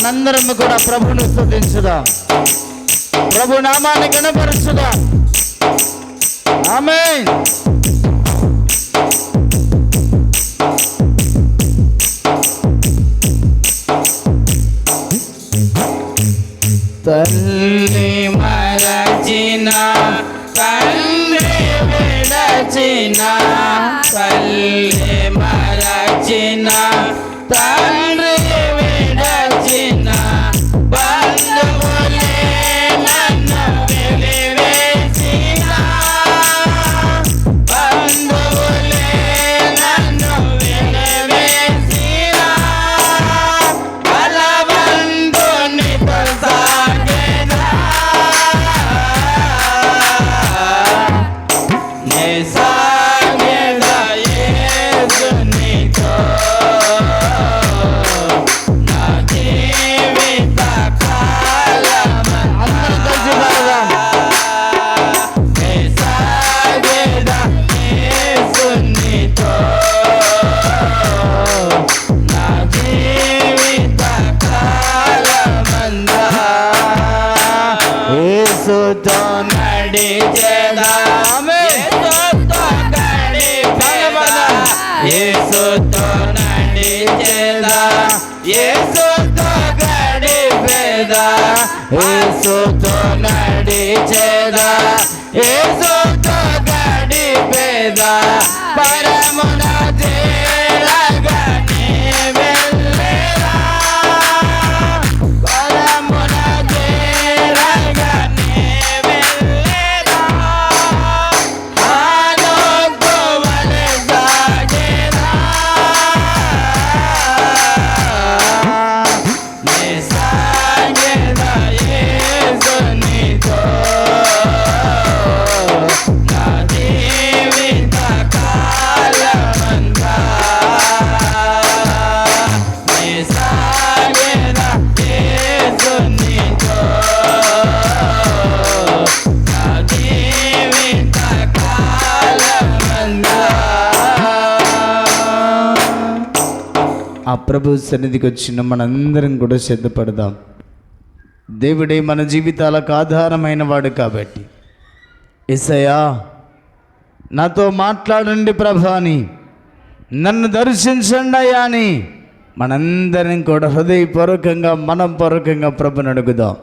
మనందరం కూడా ప్రభువును స్తుతించుదాం, ప్రభు నామాన్ని గణపరచుదాం. ఆమేన్. తల్లి మరచిన తండ్రి విడచిన, తల్లి మరచిన తండ్రి విడచిన, బంధువులే నన్ను వెలివేసిన, బంధువులే నన్ను వెలివేసిన, బలవంతునితో సాగెదా, నే సాగెదా యేసునితో, నా జీవిత కాలమంతా నే సాగెదా యేసునితో, నా జీవిత కాలమంతా యేసుతో నడిచెదా, యేసుతో గడిపెదా, యేసుతో నడిచెదా, యేసుతో గడిపెదా, యేసుతో నడిచెదా, యేసుతో గడిపెదా, పరమున చేరగానే వెళ్ళేదా, పరమున చేరగానే వెళ్ళేదా, ఆనొక్కువలె సాగెదా, నే సాగెదా యేసునితో, నా జీవిత కాలమంతా నే సాగెదా యేసునితో, నా జీవిత కాలమంతా. ఆ ప్రభు సన్నిధికి వచ్చిన మనందరం కూడా సిద్ధపడదాం. దేవుడే మన జీవితాలకు ఆధారమైన వాడు కాబట్టి, యేసయ్యా నాతో మాట్లాడండి ప్రభా అని, నన్ను దర్శించండి అయ్యా అని మనందరం కూడా హృదయపూర్వకంగా మనపూర్వకంగా ప్రభుని అడుగుదాం.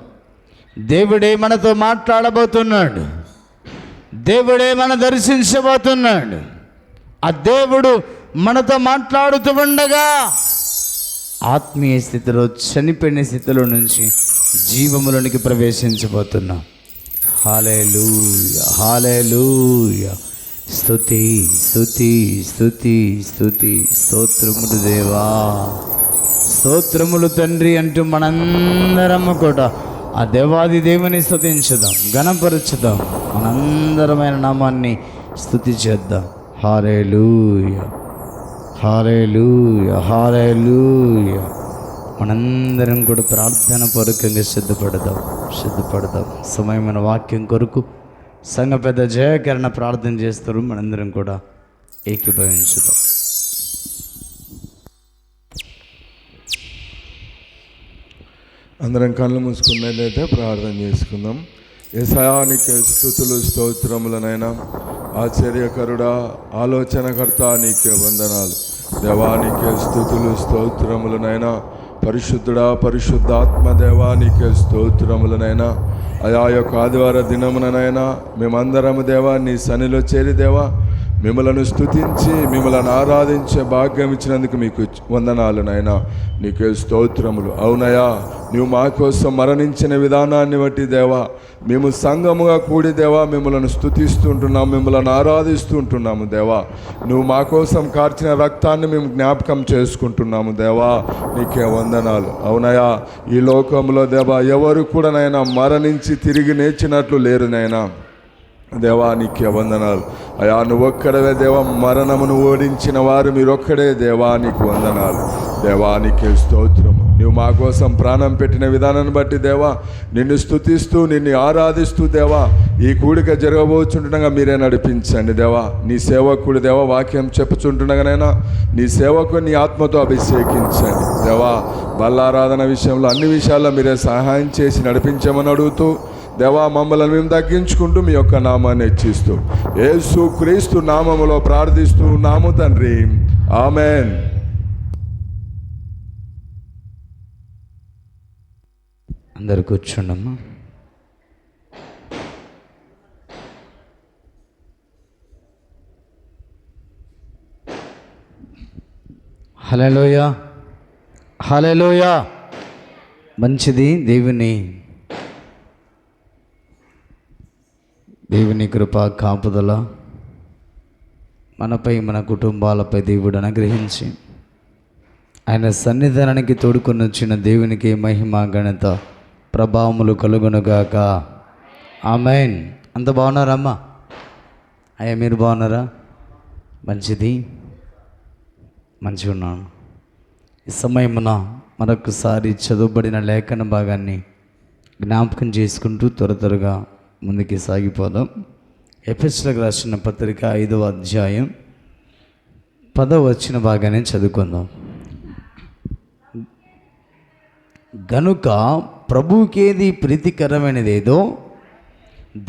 దేవుడే మనతో మాట్లాడబోతున్నాడు, దేవుడే మన దర్శించబోతున్నాడు. ఆ దేవుడు మనతో మాట్లాడుతూ ఉండగా ఆత్మీయ స్థితిలో, చనిపోయిన స్థితిలో నుంచి జీవములోనికి ప్రవేశించబోతున్నాం. హల్లెలూయా, హల్లెలూయా. స్తుతి స్తుతి స్తుతి స్తుతి, స్తోత్రములు దేవా, స్తోత్రములు తండ్రి అంటూ మనందరము కూడా ఆ దేవాది దేవుని స్తుతించుదాం, ఘనపరచుదాం, మనందరమైన నామాన్ని స్తుతి చేద్దాం. హల్లెలూయా, హల్లెలూయా, హల్లెలూయా. మనందరం కూడా ప్రార్థన పూర్వకంగా సిద్ధపడదాం. సమయమైన వాక్యం కొరకు సంఘ పెద్ద జయకరణ ప్రార్థన చేస్తారు. మనందరం కూడా ఏకీభవించుదాం. అందరం కళ్ళు మూసుకున్నట్లయితే ప్రార్థన చేసుకుందాం. యేసయ్యా నీకే స్తుతులు స్తోత్రములనైనా, ఆశ్చర్యకరుడా, ఆలోచనకర్త నీకే వందనాలు. దేవానికే స్థుతులు స్తోత్రములనైనా, పరిశుద్ధుడా, పరిశుద్ధాత్మ దేవానికే స్తోత్రములనైనా. అయా యొక్క ఆదివార దినముననైనా మేమందరము దేవా నీ సన్నిలో చేరి దేవా మిమ్మలను స్తుతించి మిమ్మలను ఆరాధించే భాగ్యం ఇచ్చినందుకు మీకు వందనాలు నాయనా, నీకే స్తోత్రములు. అవునయా, నీవు మా కోసం మరణించిన విధానాన్ని బట్టి దేవా మేము సంఘముగా కూడి దేవా మిమ్మలను స్తుతిస్తుంటున్నాము, మిమ్మలను ఆరాధిస్తుంటున్నాము దేవా. నువ్వు మా కోసం కార్చిన రక్తాన్ని మేము జ్ఞాపకం చేసుకుంటున్నాము దేవా, నీకే వందనాలు. అవునయా, ఈ లోకంలో దేవా ఎవరు కూడా నైనా మరణించి తిరిగి లేచినట్లు లేరు నైనా. దేవా నీకే వందనాలు. అయా నువ్వొక్కడవే దేవా మరణమును ఓడించిన వారు మీరొక్కడే దేవా, నీకు వందనాలు. దేవా నీకే స్తోత్రము. నువ్వు మా కోసం ప్రాణం పెట్టిన విధానాన్ని బట్టి దేవా నిన్ను స్తుతిస్తూ నిన్ను ఆరాధిస్తూ దేవా ఈ కూడిక జరగబోచుంటుండగా మీరే నడిపించండి దేవా. నీ సేవకుడు దేవా వాక్యం చెప్పుచుంటుండగానైనా నీ సేవకు నీ ఆత్మతో అభిషేకించండి దేవా. బల్లారాధన విషయంలో అన్ని విషయాల్లో మీరే సహాయం చేసి నడిపించమని అడుగుతూ, దేవా మమ్మల్ని మేము తగ్గించుకుంటూ మీ యొక్క నామాన్ని హెచ్చిస్తూ యేసు క్రీస్తు నామములో ప్రార్థిస్తూ ఉన్నాము తండ్రి, ఆమెన్. అందరు కూర్చోండమ్మా. హల్లెలూయా, హల్లెలూయా. మంచిది. దేవుని కృప కాపుదల మనపై మన కుటుంబాలపై దేవుడు అనుగ్రహించి ఆయన సన్నిధానానికి తోడుకొని వచ్చిన దేవునికి మహిమ ఘనత ప్రభావములు కలుగునుగాక. ఆమేన్. అంత బాగున్నారమ్మా? అయ్యా మీరు బాగున్నారా? మంచిది, మంచిగా ఉన్నాను. ఈ సమయమున మరొకసారి చదువుబడిన లేఖన భాగాన్ని జ్ఞాపకం చేసుకుంటూ త్వరగా ముందుకి సాగిపోదాం. ఎఫెసీయులకు రాసిన పత్రిక 5వ అధ్యాయం 10వ వచన భాగాన్ని చదువుకుందాం. గనుక ప్రభువుకేది ప్రీతికరమైనదేదో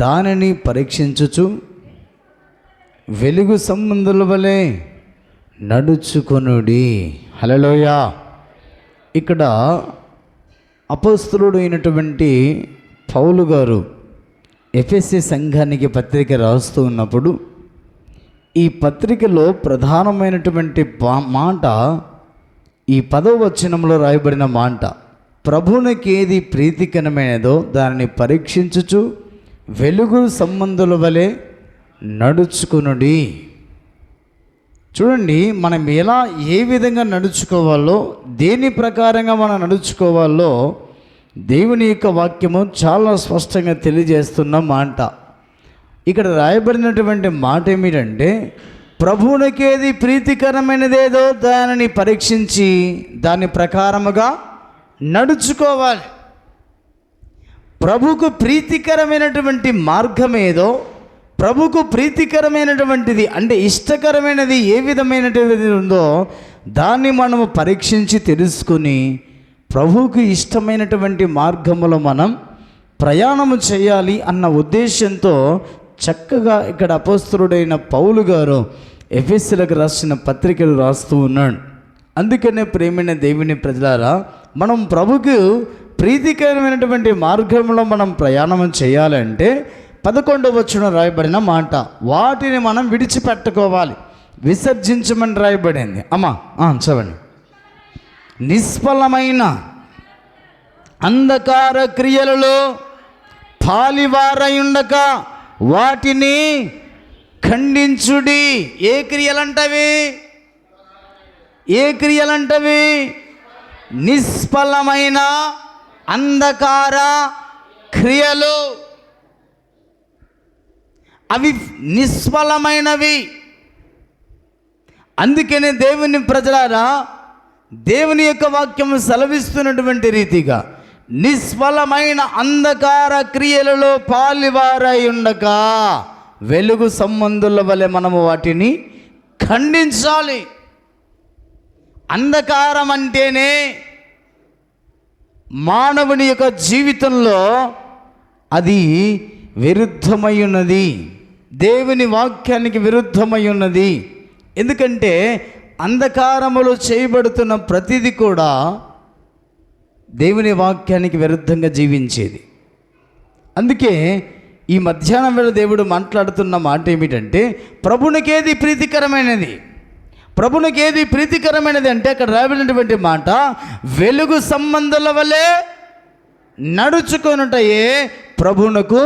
దానిని పరీక్షించుచు వెలుగు సంబంధుల వలె నడుచుకొనుడి. హల్లెలూయా. ఇక్కడ అపోస్తలుడు అయినటువంటి పౌలు గారు ఎఫెసీ సంఘానికి పత్రిక రాస్తూ ఉన్నప్పుడు ఈ పత్రికలో ప్రధానమైనటువంటి మాట ఈ 10వ వచనంలో రాయబడిన మాట, ప్రభువునికి ఏది ప్రీతికరమైనదో దానిని పరీక్షించుచు వెలుగు సంబంధుల వలె నడుచుకునుడి. చూడండి, మనం ఏ విధంగా నడుచుకోవాలో, దేని ప్రకారంగా మనం నడుచుకోవాలో దేవుని యొక్క వాక్యము చాలా స్పష్టంగా తెలియజేస్తున్న మాట. ఇక్కడ రాయబడినటువంటి మాట ఏమిటంటే, ప్రభువునికేది ప్రీతికరమైనదేదో దానిని పరీక్షించి దాని ప్రకారముగా నడుచుకోవాలి. ప్రభుకు ప్రీతికరమైనటువంటి మార్గం ఏదో, ప్రభుకు ప్రీతికరమైనటువంటిది అంటే ఇష్టకరమైనది ఏ విధమైనటువంటిది ఉందో దాన్ని మనము పరీక్షించి తెలుసుకుని ప్రభువుకు ఇష్టమైనటువంటి మార్గములో మనం ప్రయాణము చేయాలి అన్న ఉద్దేశంతో చక్కగా ఇక్కడ అపోస్తలుడైన పౌలు గారు ఎఫెసీయులకు రాసిన పత్రికలు రాస్తూ ఉన్నాడు. అందుకనే ప్రేమైన దేవుని ప్రజలారా, మనం ప్రభుకు ప్రీతికరమైనటువంటి మార్గంలో మనం ప్రయాణం చేయాలంటే 11వ వచనం రాయబడిన మాట, వాటిని మనం విడిచిపెట్టుకోవాలి, విసర్జించమని రాయబడింది. అమ్మా చదవండి. నిష్ఫలమైన అంధకార క్రియలలో పాలివారయుండక వాటిని ఖండించుడి. ఏ క్రియలంటవి? నిష్ఫలమైన అంధకార క్రియలు. అవి నిష్ఫలమైనవి. అందుకనే దేవుని ప్రజలారా, దేవుని యొక్క వాక్యం సెలవిస్తున్నటువంటి రీతిగా నిష్ఫలమైన అంధకార క్రియలలో పాలివారై ఉండక వెలుగు సంబంధుల వలె మనము వాటిని ఖండించాలి. అంధకారం అంటేనే మానవుని యొక్క జీవితంలో అది విరుద్ధమై ఉన్నది, దేవుని వాక్యానికి విరుద్ధమై ఉన్నది. ఎందుకంటే అంధకారములో చేయబడుతున్న ప్రతిదీ కూడా దేవుని వాక్యానికి విరుద్ధంగా జీవించేది. అందుకే ఈ మధ్యాహ్నం వేళ దేవుడు మాట్లాడుతున్న మాట ఏమిటంటే, ప్రభునికేది ప్రీతికరమైనది అంటే అక్కడ రాబడినటువంటి మాట, వెలుగు సంబంధుల వలె నడుచుకొనుటయే ప్రభువునకు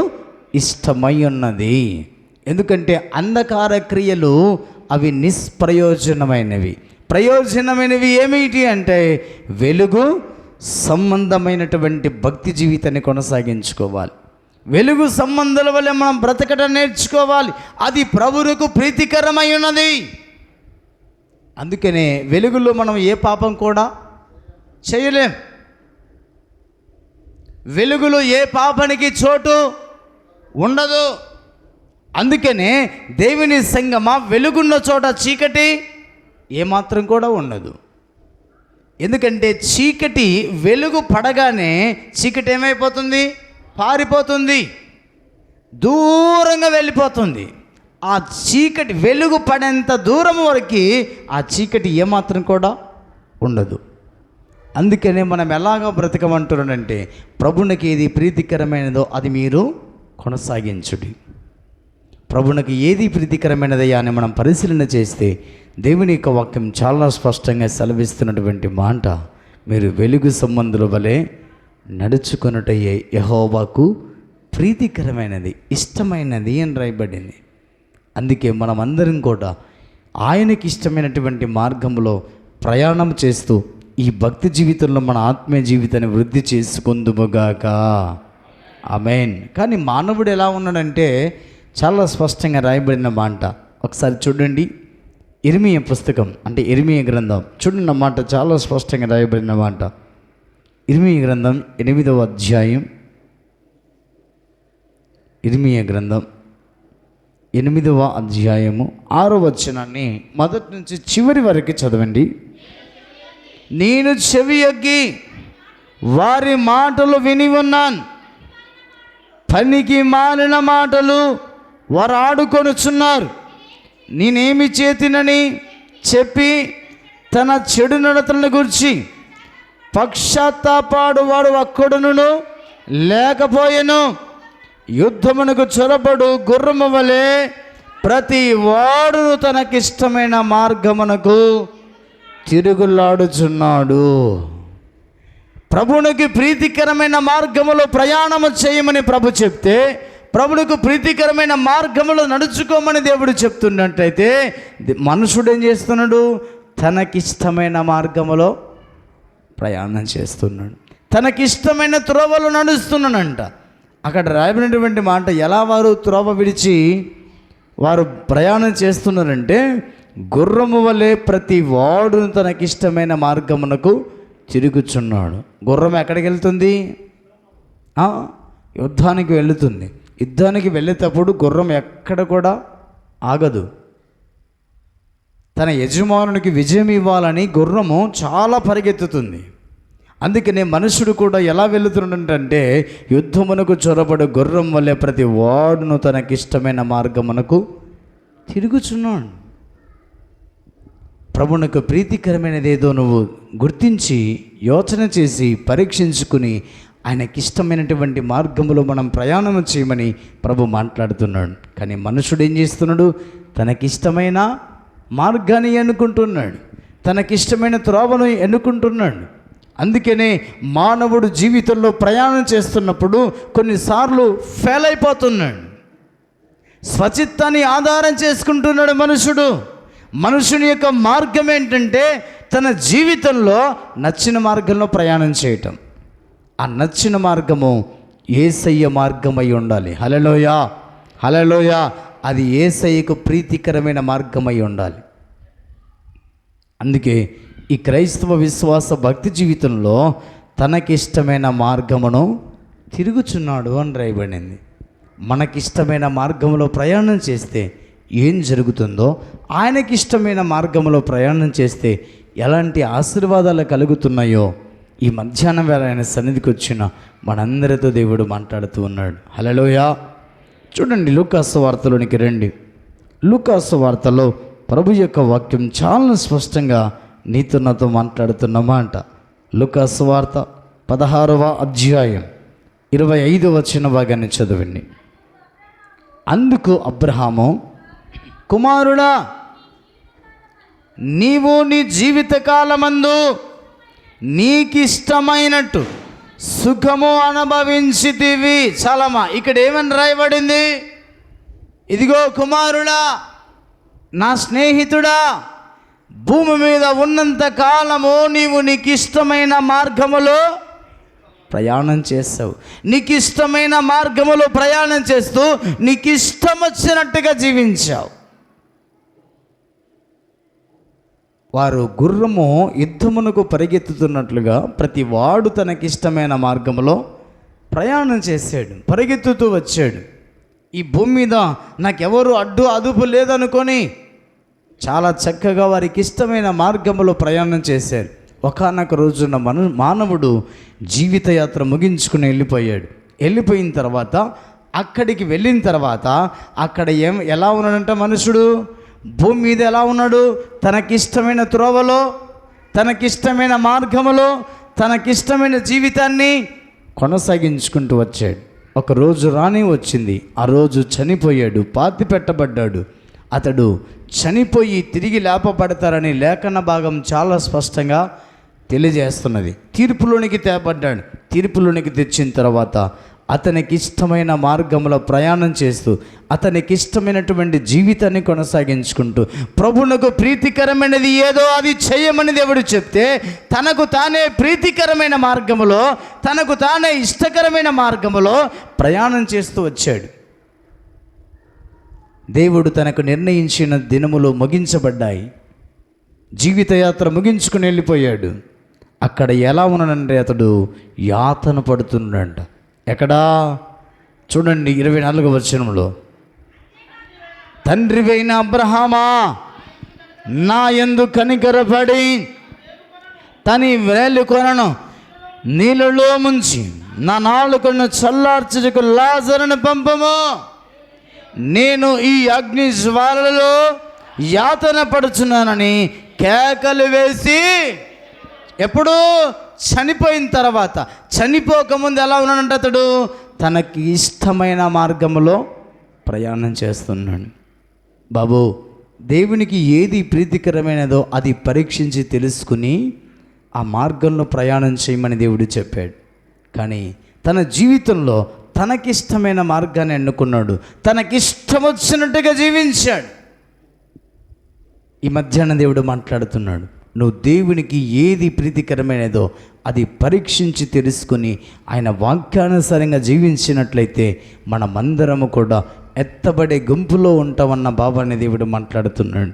ఇష్టమై ఉన్నది. ఎందుకంటే అంధకార క్రియలు అవి నిష్ప్రయోజనమైనవి. ప్రయోజనమైనవి ఏమిటి అంటే వెలుగు సంబంధమైనటువంటి భక్తి జీవితాన్ని కొనసాగించుకోవాలి, వెలుగు సంబంధాల వల్ల మనం బ్రతకడం నేర్చుకోవాలి. అది ప్రభువుకు ప్రీతికరమై ఉన్నది. అందుకనే వెలుగులో మనం ఏ పాపం కూడా చేయలేం. వెలుగులో ఏ పాపానికి చోటు ఉండదు. అందుకనే దేవుని సంగమా, వెలుగున్న చోట చీకటి ఏమాత్రం కూడా ఉండదు. ఎందుకంటే చీకటి వెలుగు పడగానే చీకటి ఏమైపోతుంది? పారిపోతుంది, దూరంగా వెళ్ళిపోతుంది. ఆ చీకటి వెలుగు పడేంత దూరం వరకు ఆ చీకటి ఏమాత్రం కూడా ఉండదు. అందుకనే మనం ఎలాగ బ్రతకమంటున్నాడంటే, ప్రభునికి ఏది ప్రీతికరమైనదో అది మీరు కొనసాగించుడి. ప్రభునికి ఏది ప్రీతికరమైనదయ్యా అని మనం పరిశీలన చేస్తే దేవుని యొక్క వాక్యం చాలా స్పష్టంగా సెలవిస్తున్నటువంటి మాట, మీరు వెలుగు సంబంధుల వలె నడుచుకొనుటయే యెహోవాకు ప్రీతికరమైనది, ఇష్టమైనది అని రాయబడింది. అందుకే మనమందరం కూడా ఆయనకి ఇష్టమైనటువంటి మార్గంలో ప్రయాణం చేస్తూ ఈ భక్తి జీవితంలో మన ఆత్మీయ జీవితాన్ని వృద్ధి చేసుకుందుముగాక. ఆమేన్. కానీ మానవుడు ఎలా ఉన్నాడంటే చాలా స్పష్టంగా రాయబడిన మాట ఒకసారి చూడండి. ఇర్మీయా పుస్తకం అంటే ఇర్మీయా గ్రంథం చూడండి, మాట చాలా స్పష్టంగా రాయబడిన మాట. ఇర్మీయా గ్రంథం 8వ అధ్యాయం, ఇర్మీయా గ్రంథం 8వ అధ్యాయము 6వ వచనాన్ని మొదటి నుంచి చివరి వరకు చదవండి. నేను చెవి యొగ్గి వారి మాటలు విని ఉన్నాను, పనికి మాలిన మాటలు వారు ఆడుకొనుచున్నారు. నేనేమి చేతినని చెప్పి తన చెడు నడతలను గురించి పశ్చాత్తాపాడు వాడు ఒక్కడును లేకపోయెను. యుద్ధమునకు చొరబడు గుర్రము వలె ప్రతి వాడును తనకిష్టమైన మార్గమునకు తిరుగులాడుచున్నాడు. ప్రభునికి ప్రీతికరమైన మార్గములో ప్రయాణము చేయమని ప్రభు చెప్తే, ప్రభునికి ప్రీతికరమైన మార్గములో నడుచుకోమని దేవుడు చెప్తున్నట్టయితే, మనుషుడు ఏం చేస్తున్నాడు? తనకిష్టమైన మార్గములో ప్రయాణం చేస్తున్నాడు, తనకిష్టమైన త్రోవలు నడుస్తున్నాడంట. అక్కడ రాయబడినటువంటి మాట, ఎలా వారు త్రోవ విడిచి వారు ప్రయాణం చేస్తున్నారంటే, గుర్రము వలె ప్రతి వాడు తనకిష్టమైన మార్గమునకు తిరుగుచున్నాడు. గుర్రం ఎక్కడికి వెళ్తుంది? యుద్ధానికి వెళుతుంది. యుద్ధానికి వెళ్ళేటప్పుడు గుర్రం ఎక్కడ కూడా ఆగదు. తన యజమానునికి విజయం ఇవ్వాలని గుర్రము చాలా పరిగెత్తుతుంది. అందుకనే మనుషుడు కూడా ఎలా వెళుతున్నాడంటే, యుద్ధమునకు చొరబడు గుర్రం వల్లే ప్రతి వాడును తనకిష్టమైన మార్గమునకు తిరుగుచున్నాడు. ప్రభునకు ప్రీతికరమైనది ఏదో నువ్వు గుర్తించి యోచన చేసి పరీక్షించుకుని ఆయనకిష్టమైనటువంటి మార్గములో మనం ప్రయాణం చేయమని ప్రభు మాట్లాడుతున్నాడు. కానీ మనుషుడు ఏం చేస్తున్నాడు? తనకిష్టమైన మార్గాన్ని ఎన్నుకుంటున్నాడు, తనకిష్టమైన త్రోవను ఎన్నుకుంటున్నాడు. అందుకనే మానవుడు జీవితంలో ప్రయాణం చేస్తున్నప్పుడు కొన్నిసార్లు ఫెయిల్ అయిపోతున్నాడు. స్వచిత్తాన్ని ఆధారం చేసుకుంటున్నాడు మనుషుడు. మనుషుని యొక్క మార్గం ఏంటంటే తన జీవితంలో నచ్చిన మార్గంలో ప్రయాణం చేయటం. ఆ నచ్చిన మార్గము యేసయ్య మార్గమై ఉండాలి. హల్లెలూయా, హల్లెలూయా. అది యేసయ్యకు ప్రీతికరమైన మార్గమై ఉండాలి. అందుకే ఈ క్రైస్తవ విశ్వాస భక్తి జీవితంలో తనకిష్టమైన మార్గమును తిరుగుచున్నాడు అని రాయబడింది. మనకిష్టమైన మార్గంలో ప్రయాణం చేస్తే ఏం జరుగుతుందో, ఆయనకిష్టమైన మార్గంలో ప్రయాణం చేస్తే ఎలాంటి ఆశీర్వాదాలు కలుగుతున్నాయో ఈ మధ్యాహ్నం వేళ ఆయన సన్నిధికి వచ్చిన మనందరితో దేవుడు మాట్లాడుతూ ఉన్నాడు. హల్లెలూయా. చూడండి, లూకాసు వార్తలోనికి రండి. లూకాసు వార్తలో ప్రభు యొక్క వాక్యం చాలా స్పష్టంగా నీతో నాతో మాట్లాడుతున్నమాట. లూకాసు వార్త 16వ అధ్యాయం 25వ వచన భాగాన్ని చదవండి. అందుకు అబ్రహాము, కుమారుడా, నీవు నీ జీవితకాలమందు నీకిష్టమైనట్టు సుఖము అనుభవించితివి. చాలమ్మా, ఇక్కడ ఏమని రాయబడింది? ఇదిగో కుమారుడా, నా స్నేహితుడా, భూమి మీద ఉన్నంత కాలము నీవు నీకు ఇష్టమైన మార్గములో ప్రయాణం చేస్తావు. నీకు ఇష్టమైన మార్గములో ప్రయాణం చేస్తూ నీకు ఇష్టం వచ్చినట్టుగా జీవించావు. వారు గుర్రము యుద్ధమునకు పరిగెత్తుతున్నట్లుగా ప్రతి వాడు తనకిష్టమైన మార్గములో ప్రయాణం చేశాడు, పరిగెత్తుతూ వచ్చాడు. ఈ భూమి మీద నాకెవరు అడ్డు అదుపు లేదనుకొని చాలా చక్కగా వారికి ఇష్టమైన మార్గంలో ప్రయాణం చేశారు. ఒకానొక రోజున మానవుడు జీవితయాత్ర ముగించుకుని వెళ్ళిపోయిన తర్వాత అక్కడికి వెళ్ళిన తర్వాత అక్కడ ఎలా ఉన్నాడంట మనుషుడు? భూమి మీద ఎలా ఉన్నాడు? తనకిష్టమైన త్రోవలో, తనకిష్టమైన మార్గములో, తనకిష్టమైన జీవితాన్ని కొనసాగించుకుంటూ వచ్చాడు. ఒక రోజు రాని వచ్చింది, ఆ రోజు చనిపోయాడు, పాతి పెట్టబడ్డాడు. అతడు చనిపోయి తిరిగి లేపబడతారని లేఖన భాగం చాలా స్పష్టంగా తెలియజేస్తున్నది. తీర్పులోనికి తేపడ్డాడు. తీర్పులోనికి తెచ్చిన తర్వాత అతనికి ఇష్టమైన మార్గంలో ప్రయాణం చేస్తూ అతనికి ఇష్టమైనటువంటి జీవితాన్ని కొనసాగించుకుంటూ ప్రభువునకు ప్రీతికరమైనది ఏదో అది చేయమని దేవుడు చెప్తే తనకు తానే ప్రీతికరమైన మార్గములో, తనకు తానే ఇష్టకరమైన మార్గములో ప్రయాణం చేస్తూ వచ్చాడు. దేవుడు తనకు నిర్ణయించిన దినములు ముగించబడ్డాయి. జీవితయాత్ర ముగించుకుని వెళ్ళిపోయాడు. అక్కడ ఎలా ఉన్నాడంటే అతడు యాతన పడుతున్నాడంట. ఎక్కడా? చూడండి 24వ వచనంలో, తండ్రివైన అబ్రహామా, నా యందు కనికరపడి తని వేలు కొనను నీళ్ళలో ముంచి నా నాలుకను చల్లార్చుటకు లాజరును పంపము. నేను ఈ అగ్ని జ్వాలలో యాతన పడుచున్నానని కేకలు వేసి, ఎప్పుడు? చనిపోయిన తర్వాత. చనిపోకముందు ఎలా ఉన్నాడంటే అతడు తనకి ఇష్టమైన మార్గంలో ప్రయాణం చేస్తున్నాడు. బాబు, దేవునికి ఏది ప్రీతికరమైనదో అది పరీక్షించి తెలుసుకుని ఆ మార్గంలో ప్రయాణం చేయమని దేవుడు చెప్పాడు. కానీ తన జీవితంలో తనకిష్టమైన మార్గాన్ని ఎన్నుకున్నాడు. తనకిష్టం వచ్చినట్టుగా జీవించాడు. ఈ మధ్యాహ్నం దేవుడు మాట్లాడుతున్నాడు, నువ్వు దేవునికి ఏది ప్రీతికరమైనదో అది పరీక్షించి తెలుసుకుని ఆయన వాక్యానుసారంగా జీవించినట్లయితే మనమందరము కూడా ఎత్తబడే గుంపులో ఉంటామన్న భావాన్ని దేవుడు మాట్లాడుతున్నాడు.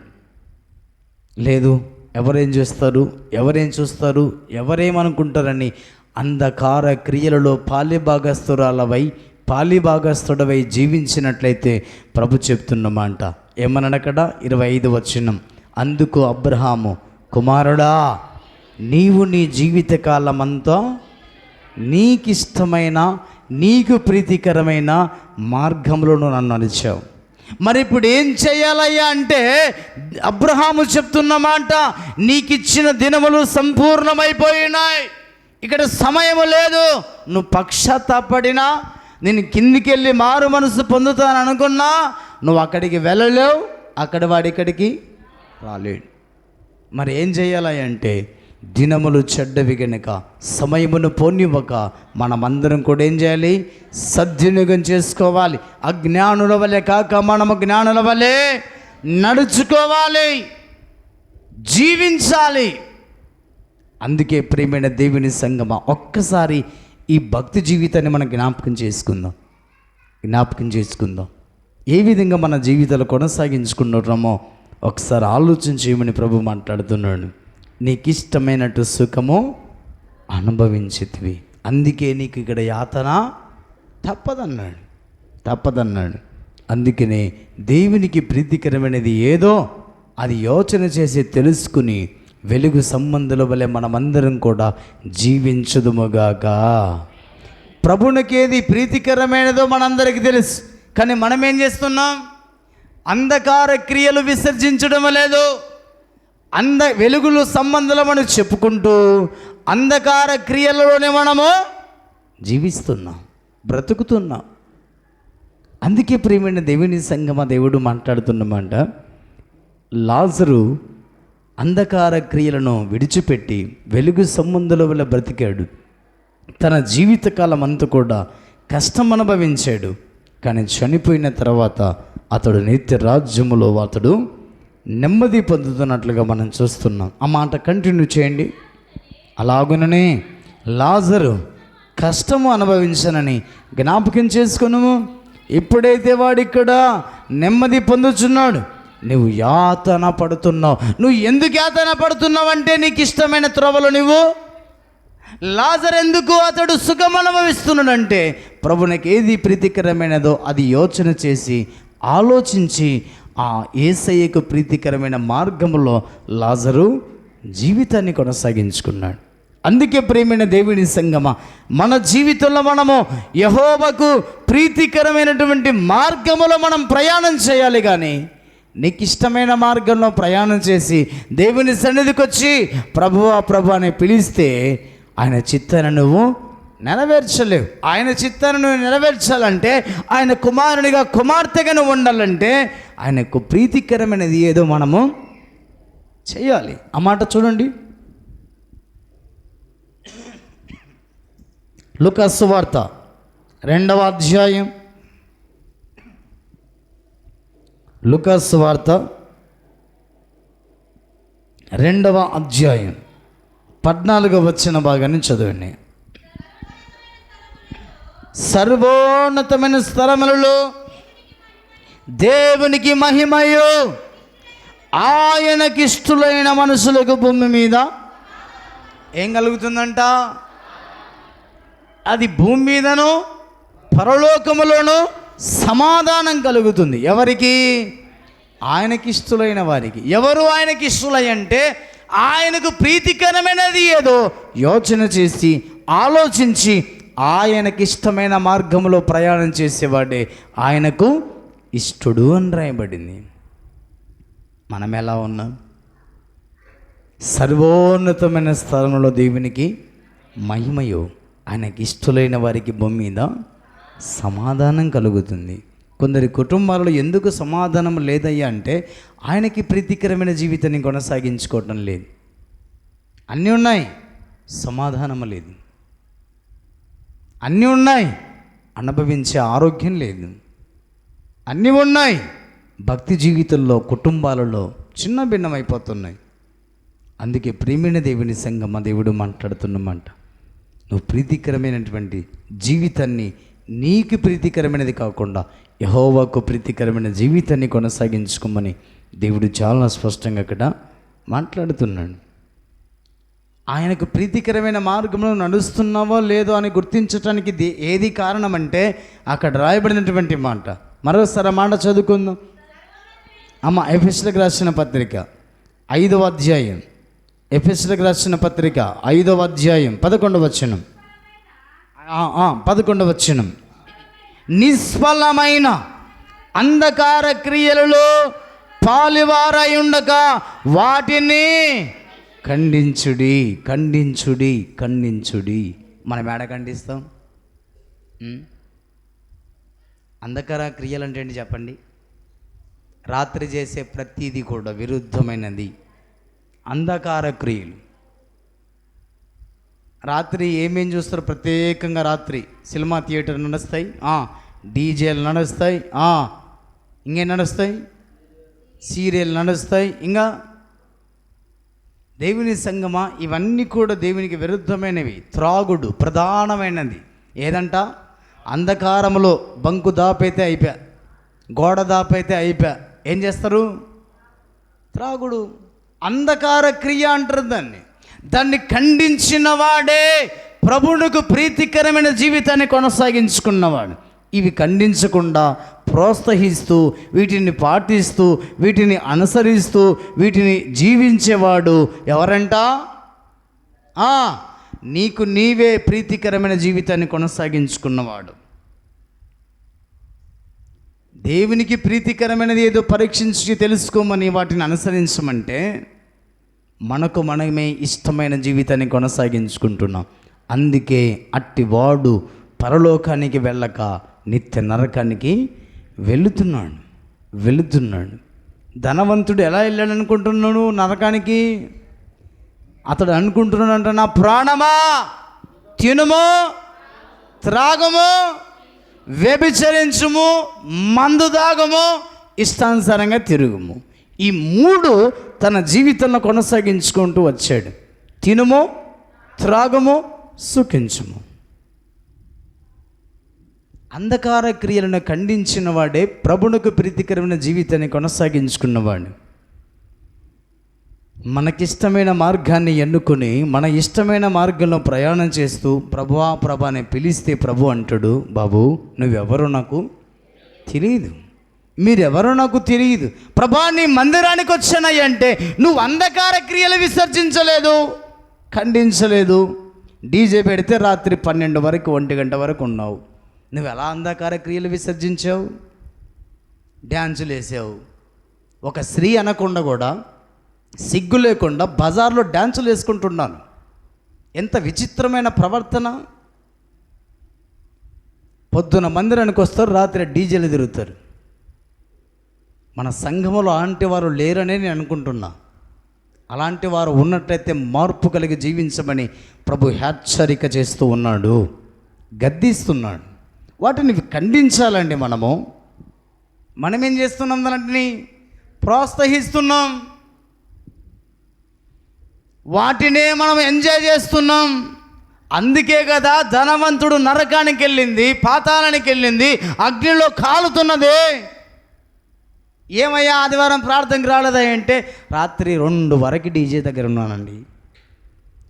లేదు, ఎవరేం చేస్తారు, ఎవరేం చూస్తారు, ఎవరేమనుకుంటారని అంధకార క్రియలలో పాలిభాగస్తుడవై జీవించినట్లయితే ప్రభు చెప్తున్నమాట. ఏమనడక్కడ 25వ వచనం, అందుకు అబ్రహాము, కుమారుడా, నీవు నీ జీవితకాలమంతా నీకిష్టమైన నీకు ప్రీతికరమైన మార్గంలో నన్ను నడిచావు. మరి ఇప్పుడు ఏం చేయాలయ్యా అంటే అబ్రహాము చెప్తున్న మాట, నీకిచ్చిన దినములు సంపూర్ణమైపోయినాయి. ఇక్కడ సమయము లేదు. నువ్వు పశ్చాత్తాపడినా, నేను కిందికి వెళ్ళి మారు మనసు పొందుతాను అనుకున్నా నువ్వు అక్కడికి వెళ్ళలేవు, అక్కడ వాడిక్కడికి రాలేడు. మరి ఏం చేయాలి అంటే దినములు చెడ్డవి గనుక సమయమును పోనివ్వక మనమందరం కూడా ఏం చేయాలి? సద్వినియోగం చేసుకోవాలి. అజ్ఞానుల వలె కాక మనము జ్ఞానుల వలె నడుచుకోవాలి, జీవించాలి. అందుకే ప్రియమైన దేవుని సంగమా, ఒక్కసారి ఈ భక్తి జీవితాన్ని మనం జ్ఞాపకం చేసుకుందాం. ఏ విధంగా మన జీవితాలు కొనసాగించుకుంటున్నామో ఒకసారి ఆలోచన చేయమని ప్రభు మాట్లాడుతున్నాడు. నీకు ఇష్టమైనట్టు సుఖము అనుభవించితివి, అందుకే నీకు ఇక్కడ యాతన తప్పదన్నాడు. అందుకనే దేవునికి ప్రీతికరమైనది ఏదో అది యోచన చేసి తెలుసుకుని వెలుగు సంబంధుల వలె మనమందరం కూడా జీవించుదుముగాక. ప్రభునికేది ప్రీతికరమైనదో మనందరికీ తెలుసు. కానీ మనం ఏం చేస్తున్నాం? అంధకార క్రియలు విసర్జించడం లేదు. వెలుగులు సంబంధాలను చెప్పుకుంటూ అంధకార క్రియలలోనే మనము జీవిస్తున్నాం, బ్రతుకుతున్నాం. అందుకే ప్రియమైన దేవుని సంగమ దేవుడు మాట్లాడుతున్నమాట, లాజరు అంధకార క్రియలను విడిచిపెట్టి వెలుగు సంబంధుల వల్ల బ్రతికాడు. తన జీవితకాలం అంతా కూడా కష్టం అనుభవించాడు. కానీ చనిపోయిన తర్వాత అతడు నిత్య రాజ్యములో అతడు నెమ్మది పొందుతున్నట్లుగా మనం చూస్తున్నాం. ఆ మాట కంటిన్యూ చేయండి. అలాగుననే లాజరు కష్టము అనుభవించనని జ్ఞాపకం చేసుకును. ఇప్పుడైతే వాడిక్కడ నెమ్మది పొందుచున్నాడు, నువ్వు యాతన పడుతున్నావు. నువ్వు ఎందుకు యాతన పడుతున్నావు అంటే నీకు ఇష్టమైన త్రోవలో నువ్వు. లాజరు ఎందుకు అతడు సుఖం అనుభవిస్తున్నాడంటే ప్రభునికి ఏది ప్రీతికరమైనదో అది యోచన చేసి ఆలోచించి ఆ యేసయ్యకు ప్రీతికరమైన మార్గములో లాజరు జీవితాన్ని కొనసాగించుకున్నాడు. అందుకే ప్రియమైన దేవుని సంగమా, మన జీవితంలో మనము యెహోవాకు ప్రీతికరమైనటువంటి మార్గములో మనం ప్రయాణం చేయాలి. కానీ నీకు ఇష్టమైన మార్గంలో ప్రయాణం చేసి దేవుని సన్నిధికి వచ్చి ప్రభువా ప్రభు అని పిలిస్తే ఆయన చిత్తాన్ని నువ్వు నెరవేర్చలేవు. ఆయన చిత్తాన్ని నువ్వు నెరవేర్చాలంటే, ఆయన కుమారునిగా కుమార్తెగా నువ్వు ఉండాలంటే ఆయనకు ప్రీతికరమైనది ఏదో మనము చేయాలి. ఆ మాట చూడండి, లూకా సువార్త 2వ అధ్యాయం, లూకా సువార్త 2వ అధ్యాయం 14వ వచన భాగాన్ని చదవండి. సర్వోన్నతమైన స్థలములలో దేవునికి మహిమయు ఆయనకిష్టులైన మనుషులకు భూమి మీద ఏం కలుగుతుందంట? అది భూమి మీదను పరలోకములోను సమాధానం కలుగుతుంది. ఎవరికి? ఆయనకిష్టులైన వారికి. ఎవరు ఆయనకిష్టులై అంటే ఆయనకు ప్రీతికరమైనది ఏదో యోచన చేసి ఆలోచించి ఆయనకిష్టమైన మార్గంలో ప్రయాణం చేసేవాడే ఆయనకు ఇష్టడు అని రాయబడింది. మనం ఎలా ఉన్నాం? సర్వోన్నతమైన స్థలంలో దేవునికి మహిమయో ఆయనకి ఇష్టలైన వారికి భూమి మీద సమాధానం కలుగుతుంది. కొందరి కుటుంబాలలో ఎందుకు సమాధానం లేదయ్యా అంటే ఆయనకి ప్రీతికరమైన జీవితాన్ని కొనసాగించుకోవటం లేదు. అన్నీ ఉన్నాయి, సమాధానం లేదు. అన్నీ ఉన్నాయి, అనుభవించే ఆరోగ్యం లేదు. అన్నీ ఉన్నాయి, భక్తి జీవితంలో కుటుంబాలలో చిన్న భిన్నమైపోతున్నాయి. అందుకే ప్రియమైన దేవుని సంగమ దేవుడు మాట్లాడుతున్నమాట, నువ్వు ప్రీతికరమైనటువంటి జీవితాన్ని, నీకు ప్రీతికరమైనది కాకుండా యెహోవాకు ప్రీతికరమైన జీవితాన్ని కొనసాగించుకోమని దేవుడు చాలా స్పష్టంగా అక్కడ మాట్లాడుతున్నాడు. ఆయనకు ప్రీతికరమైన మార్గంలో నడుస్తున్నావో లేదో అని గుర్తించడానికి ఏది కారణమంటే అక్కడ రాయబడినటువంటి మాట. మరోసారి మాట చదువుకుందాం అమ్మ. ఎఫెసీయులకు రాసిన పత్రిక 5వ అధ్యాయం, ఎఫెసీయులకు రాసిన పత్రిక 5వ అధ్యాయం 11వ వచనం, 11వ వచనం. నిష్ఫలమైన అంధకార క్రియలలో పాలువారై ఉండక వాటిని ఖండించుడి, ఖండించుడి, ఖండించుడి. మనం ఏడ ఖండిస్తాం? అంధకార క్రియలు అంటే ఏంటి చెప్పండి? రాత్రి చేసే ప్రతిదీ కూడా విరుద్ధమైనది అంధకార క్రియలు. రాత్రి ఏమేం చూస్తారు? ప్రత్యేకంగా రాత్రి సినిమా థియేటర్ నడుస్తాయి, డీజేలు నడుస్తాయి, ఇంకేం నడుస్తాయి? సీరియల్ నడుస్తాయి. ఇంకా దేవుని సంగమా, ఇవన్నీ కూడా దేవునికి విరుద్ధమైనవి. త్రాగుడు ప్రధానమైనది. ఏదంట? అంధకారంలో బంకు దాపైతే అయిపోయా, గోడ దాపైతే అయిపోయా, ఏం చేస్తారు? త్రాగుడు. అంధకార క్రియ అంటారు దాన్ని. దాన్ని ఖండించిన వాడే ప్రభువునకు ప్రీతికరమైన జీవితాన్ని కొనసాగించుకున్నవాడు. ఇవి ఖండించకుండా ప్రోత్సహిస్తూ, వీటిని పాటిస్తూ, వీటిని అనుసరిస్తూ, వీటిని జీవించేవాడు ఎవరంట? నీకు నీవే ప్రీతికరమైన జీవితాన్ని కొనసాగించుకున్నవాడు. దేవునికి ప్రీతికరమైనది ఏదో పరీక్షించి తెలుసుకోమని వాటిని అనుసరించమంటే మనకు మనమే ఇష్టమైన జీవితాన్ని కొనసాగించుకుంటున్నాం. అందుకే అట్టివాడు పరలోకానికి వెళ్ళక నిత్య నరకానికి వెళుతున్నాడు. ధనవంతుడు ఎలా వెళ్ళాడు అనుకుంటున్నాడు నరకానికి? అతడు అనుకుంటున్నాడంట, నా ప్రాణమా తినుము, త్రాగము, వ్యభిచరించుము, మందు దాగము, ఇష్టానుసారంగా తిరుగుము. ఈ 3 తన జీవితంలో కొనసాగించుకుంటూ వచ్చాడు. తినుము, త్రాగము, సుఖించుము. అంధకార క్రియలను ఖండించిన వాడే ప్రభువునకు ప్రీతికరమైన జీవితాన్ని కొనసాగించుకున్నవాడు. మనకిష్టమైన మార్గాన్ని ఎన్నుకొని మన ఇష్టమైన మార్గంలో ప్రయాణం చేస్తూ ప్రభువా ప్రభా అని పిలిస్తే ప్రభు అంటాడు, బాబు నువ్వెవరో నాకు తెలియదు, మీరెవరో నాకు తెలియదు. ప్రభా, నీ మందిరానికి వచ్చానయ్య అంటే నువ్వు అంధకార క్రియలు విసర్జించలేదు, ఖండించలేదు. డీజే పెడితే రాత్రి 12 వరకు 1 గంట వరకు ఉన్నావు. నువ్వు ఎలా అంధకార క్రియలు విసర్జించావు? డ్యాన్సులు వేసావు. ఒక స్త్రీ అనకుండా కూడా సిగ్గు లేకుండా బజార్లో డ్యాన్సులు వేసుకుంటున్నాను. ఎంత విచిత్రమైన ప్రవర్తన! పొద్దున మందిరానికి వస్తారు, రాత్రి డీజేలు తిరుగుతారు. మన సంఘంలో అలాంటి వారు లేరనే నేను అనుకుంటున్నా. అలాంటి వారు ఉన్నట్టయితే మార్పు కలిగి జీవించమని ప్రభు హెచ్చరిక చేస్తూ ఉన్నాడు, గద్దిస్తున్నాడు. వాటిని ఖండించాలండి. మనమేం చేస్తున్నాం? దానిని ప్రోత్సహిస్తున్నాం, వాటినే మనం ఎంజాయ్ చేస్తున్నాం. అందుకే కదా ధనవంతుడు నరకానికి వెళ్ళింది, పాతాళానికి వెళ్ళింది, అగ్నిలో కాలుతున్నది. ఏమయ్యా ఆదివారం ప్రార్థనకి రాలేదా అంటే, రాత్రి 2 వరకు డీజే దగ్గర ఉన్నానండి.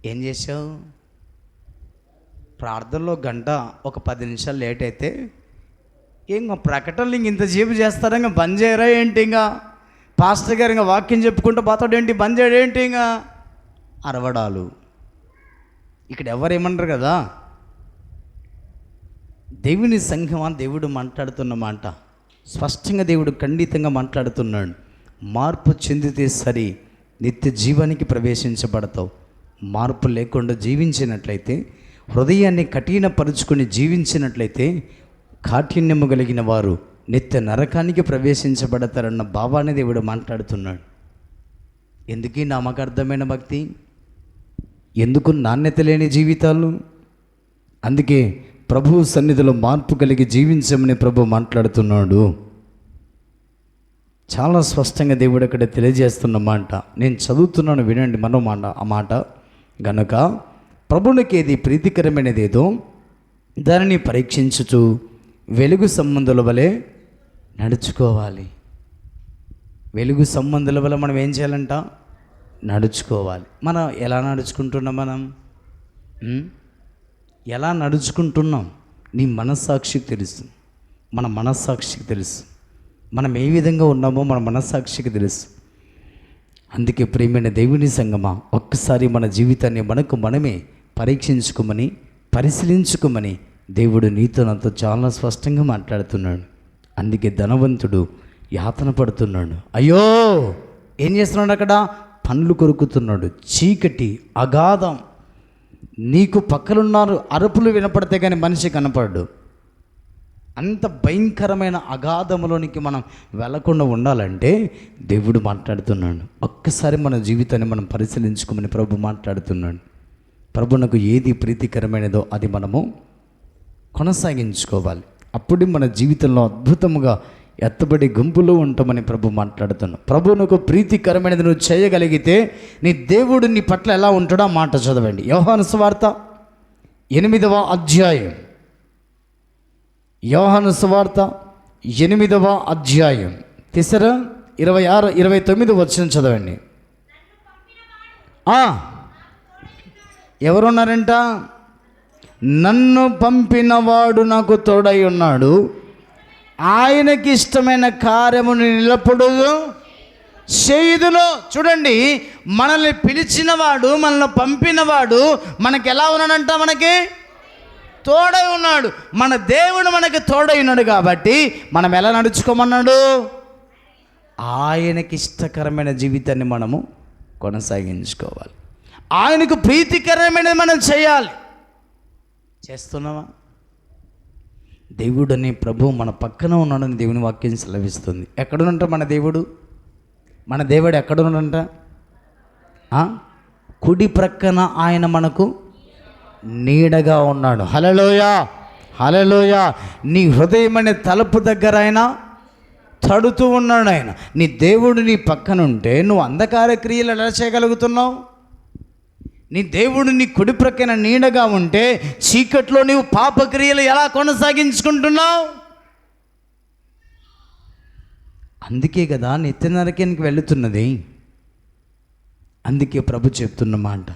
ఏం చేసావు? ప్రార్థనలో గంట ఒక 10 నిమిషాలు లేట్ అయితే ఇంకా ప్రకటనలు ఇంతసేపు చేస్తారా? ఇంకా బంద్ చేయరా ఏంటి? ఇంకా పాస్టర్ గారు ఇంకా వాక్యం చెప్పుకుంటూ పోతాడు ఏంటి? బంద్ చేయడం ఏంటి? ఇంకా అరవడాలు. ఇక్కడ ఎవరేమన్నారు కదా, దేవుని సంఘమా, దేవుడు మాట్లాడుతున్న మాట స్పష్టంగా దేవుడు ఖండితంగా మాట్లాడుతున్నాడు. మార్పు చెందితే సరి, నిత్య జీవానికి ప్రవేశించబడతావు. మార్పు లేకుండా జీవించినట్లయితే, హృదయాన్ని కఠినపరుచుకొని జీవించినట్లయితే, కాఠిన్యము కలిగిన వారు నిత్య నరకానికి ప్రవేశించబడతారన్న భావాన్ని దేవుడు మాట్లాడుతున్నాడు. ఎందుకీ నామకార్థమైన భక్తి? ఎందుకు నాణ్యత లేని జీవితాలు? అందుకే ప్రభు సన్నిధిలో మార్పు కలిగి జీవించమని ప్రభు మాట్లాడుతున్నాడు. చాలా స్పష్టంగా దేవుడు అక్కడ తెలియజేస్తున్న మాట నేను చదువుతున్నాను, వినండి. ఆ మాట గనుక ప్రభునికి ఏది ప్రీతికరమైనదేదో దానిని పరీక్షించుచు వెలుగు సంబంధుల వలె నడుచుకోవాలి. వెలుగు సంబంధుల వల్ల మనం ఏం చేయాలంట? నడుచుకోవాలి. మనం ఎలా నడుచుకుంటున్నాం? ఎలా నడుచుకుంటున్నాం? నీ మనస్సాక్షికి తెలుసు, మన మనస్సాక్షికి తెలుసు. మనం ఏ విధంగా ఉన్నామో మన మనస్సాక్షికి తెలుసు. అందుకే ప్రియమైన దేవుని సంగమా, ఒక్కసారి మన జీవితాన్ని మనమే పరీక్షించుకోమని, పరిశీలించుకోమని దేవుడు నీతో నాతో చాలా స్పష్టంగా మాట్లాడుతున్నాడు. అందుకే ధనవంతుడు యాతన పడుతున్నాడు. అయ్యో, ఏం చేస్తున్నాడు? అక్కడ పండ్లు కొరుకుతున్నాడు. చీకటి, అగాధం. నీకు పక్కలున్నారు, అరుపులు వినపడితే కానీ మనిషి కనపడ్డు. అంత భయంకరమైన అగాధములోనికి మనం వెళ్లకుండా ఉండాలంటే దేవుడు మాట్లాడుతున్నాడు. ఒక్కసారి మన జీవితాన్ని మనం పరిశీలించుకోమని ప్రభు మాట్లాడుతున్నాడు. ప్రభునకు ఏది ప్రీతికరమైనదో అది మనము కొనసాగించుకోవాలి. అప్పుడు మన జీవితంలో అద్భుతముగా ఎత్తబడి గుంపులో ఉంటామని ప్రభు మాట్లాడుతున్నాడు. ప్రభువునకు ప్రీతికరమైనది నువ్వు చేయగలిగితే నీ దేవుడు నీ పట్ల ఎలా ఉంటాడో మాట చదవండి. యోహాను సువార్త 8వ అధ్యాయం, యోహాను సువార్త 8వ అధ్యాయం తీసరా 26, 29 వచనం చదవండి. ఎవరున్నారంట? నన్ను పంపినవాడు నాకు తోడై ఉన్నాడు, ఆయనకి ఇష్టమైన కార్యమును నిలపడు చేయుదును. చూడండి, మనల్ని పిలిచినవాడు, మనల్ని పంపినవాడు మనకి ఎలా ఉన్నాడంట? మనకి తోడై ఉన్నాడు. మన దేవుడు మనకి తోడై ఉన్నాడు కాబట్టి మనం ఎలా నడుచుకోమన్నాడు? ఆయనకి ఇష్టకరమైన జీవితాన్ని మనము కొనసాగించుకోవాలి. ఆయనకు ప్రీతికరమైనది మనం చేయాలి. చేస్తున్నావా? దేవుడు అనే ప్రభు మన పక్కన ఉన్నాడని దేవుని వాక్యం సెలవిస్తుంది. ఎక్కడునంట మన దేవుడు? మన దేవుడు ఎక్కడున్నాడంట? కుడి ప్రక్కన ఆయన మనకు నీడగా ఉన్నాడు. హల్లెలూయా, హల్లెలూయా. నీ హృదయం అనే తలుపు దగ్గర ఆయన తడుతూ ఉన్నాడు. ఆయన నీ దేవుడు నీ పక్కన ఉంటే నువ్వు అంధకార క్రియలు ఎలా చేయగలుగుతున్నావు? నీ దేవుడు నీ కుడి ప్రక్కన నీడగా ఉంటే చీకట్లో నీవు పాపక్రియలు ఎలా కొనసాగించుకుంటున్నావు? అందుకే కదా నిత్య నరకానికి వెళుతున్నది. అందుకే ప్రభు చెప్తున్న మాట,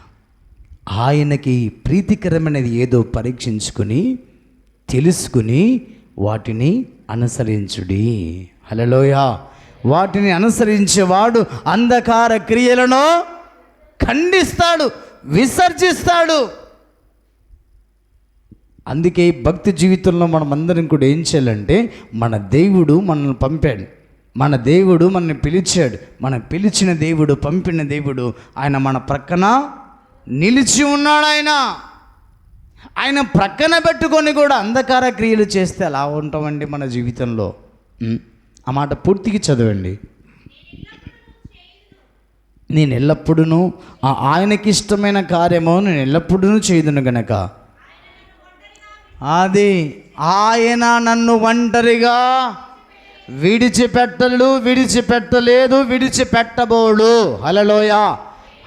ఆయనకి ప్రీతికరమైనది ఏదో పరీక్షించుకుని తెలుసుకుని వాటిని అనుసరించుడి. హల్లెలూయా. వాటిని అనుసరించేవాడు అంధకార క్రియలను ఖండిస్తాడు, విసర్జిస్తాడు. అందుకే భక్తి జీవితంలో మనం అందరం కూడా ఏం చేయాలంటే, మన దేవుడు మనల్ని పంపాడు, మన దేవుడు మనల్ని పిలిచాడు, మనం పిలిచిన దేవుడు, పంపిన దేవుడు, ఆయన మన ప్రక్కన నిలిచి ఉన్నాడు. ఆయన ప్రక్కన పెట్టుకొని కూడా అంధకార క్రియలు చేస్తే ఎలా ఉంటామండి మన జీవితంలో? ఆ మాట పూర్తిగా చదవండి. నేను ఎల్లప్పుడూ ఆయనకి ఇష్టమైన కార్యము నేను ఎల్లప్పుడూ చేయదును గనక, అది ఆయన నన్ను ఒంటరిగా విడిచిపెట్టలేదు, విడిచిపెట్టబోడు. హల్లెలూయా,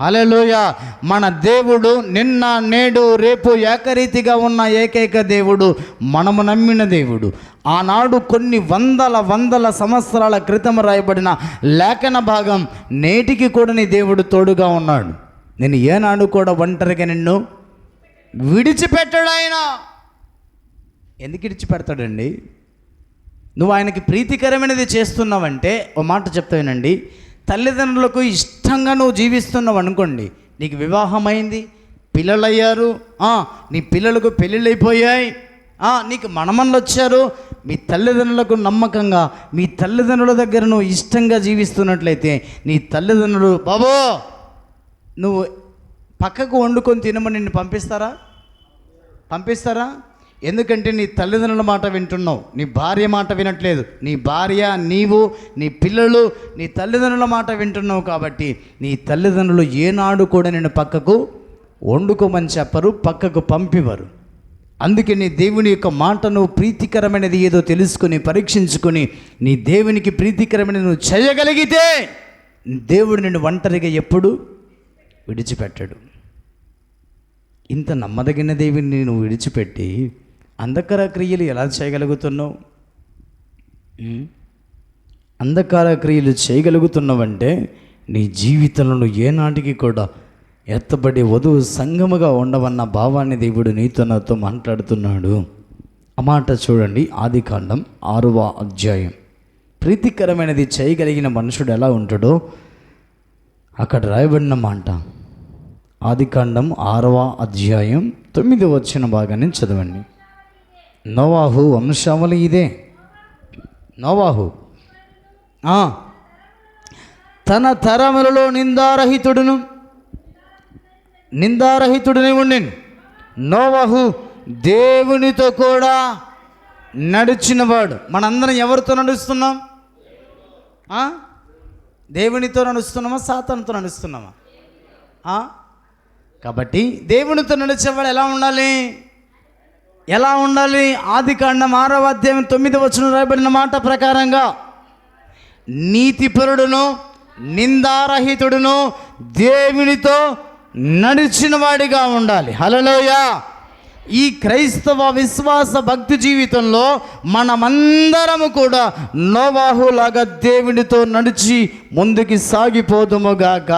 హల్లెలూయా. మన దేవుడు నిన్న నేడు రేపు ఏకరీతిగా ఉన్న ఏకైక దేవుడు, మనము నమ్మిన దేవుడు. ఆనాడు కొన్ని వందల సంవత్సరాల క్రితం రాయబడిన లేఖన భాగం నేటికి కూడా నీ దేవుడు తోడుగా ఉన్నాడు. నేను ఏనాడు కూడా ఒంటరిగా నిన్ను విడిచిపెట్టాడు. ఆయన ఎందుకు విడిచిపెడతాడండి? నువ్వు ఆయనకి ప్రీతికరమైనది చేస్తున్నావంటే ఓ మాట చెప్తానండి, తల్లిదండ్రులకు ఇష్టంగా నువ్వు జీవిస్తున్నావు అనుకోండి, నీకు వివాహమైంది, పిల్లలయ్యారు, నీ పిల్లలకు పెళ్ళిళ్ళైపోయాయి, నీకు మనమన్లు వచ్చారు, మీ తల్లిదండ్రులకు నమ్మకంగా మీ తల్లిదండ్రుల దగ్గర నువ్వు ఇష్టంగా జీవిస్తున్నట్లయితే నీ తల్లిదండ్రులు బాబో నువ్వు పక్కకు వండుకొని తినమని నిన్ను పంపిస్తారా? ఎందుకంటే నీ తల్లిదండ్రుల మాట వింటున్నావు, నీ భార్య మాట వినట్లేదు. నీ భార్య, నీవు, నీ పిల్లలు నీ తల్లిదండ్రుల మాట వింటున్నావు. కాబట్టి నీ తల్లిదండ్రులు ఏనాడు కూడా నేను పక్కకు వండుకోమని చెప్పరు, పక్కకు పంపివరు. అందుకే నీ దేవుని యొక్క మాట నువ్వు ప్రీతికరమైనది ఏదో తెలుసుకొని పరీక్షించుకొని నీ దేవునికి ప్రీతికరమైనది నువ్వు చేయగలిగితే దేవుడు నిన్ను ఒంటరిగా ఎప్పుడు విడిచిపెట్టాడు. ఇంత నమ్మదగిన దేవుని నువ్వు విడిచిపెట్టి అంధకార క్రియలు ఎలా చేయగలుగుతున్నావు? అంధకార క్రియలు చేయగలుగుతున్నావంటే నీ జీవితంలో నువ్వు ఏనాటికి కూడా ఎత్తబడి వధువు సంగముగా ఉండవన్న భావాన్ని దేవుడు నీతో నాతో మాట్లాడుతున్నాడు. ఆ మాట చూడండి, ఆదికాండం 6వ అధ్యాయం. ప్రీతికరమైనది చేయగలిగిన మనుషుడు ఎలా ఉంటాడో అక్కడ రాయబడిన మాట. ఆదికాండం 6వ అధ్యాయం 9వ వచన భాగాన్ని చదవండి. నోవాహు వంశావళి ఇదే. నోవాహు తన తరములలో నిందారహితుడిని ఉండెను. నోవాహు దేవునితో కూడా నడిచినవాడు. మనందరం ఎవరితో నడుస్తున్నాం? దేవునితో నడుస్తున్నామా, సాతానుతో నడుస్తున్నామా? కాబట్టి దేవునితో నడిచేవాడు ఎలా ఉండాలి? ఆదికాండం 6వ అధ్యాయం 9వ వచనం రాయబడిన మాట ప్రకారంగా నీతిపరుడును నిందారహితుడును దేవునితో నడిచిన వాడిగా ఉండాలి. హల్లెలూయా. ఈ క్రైస్తవ విశ్వాస భక్తి జీవితంలో మనమందరము కూడా నోవాహులాగా దేవునితో నడిచి ముందుకి సాగిపోదుముగాక.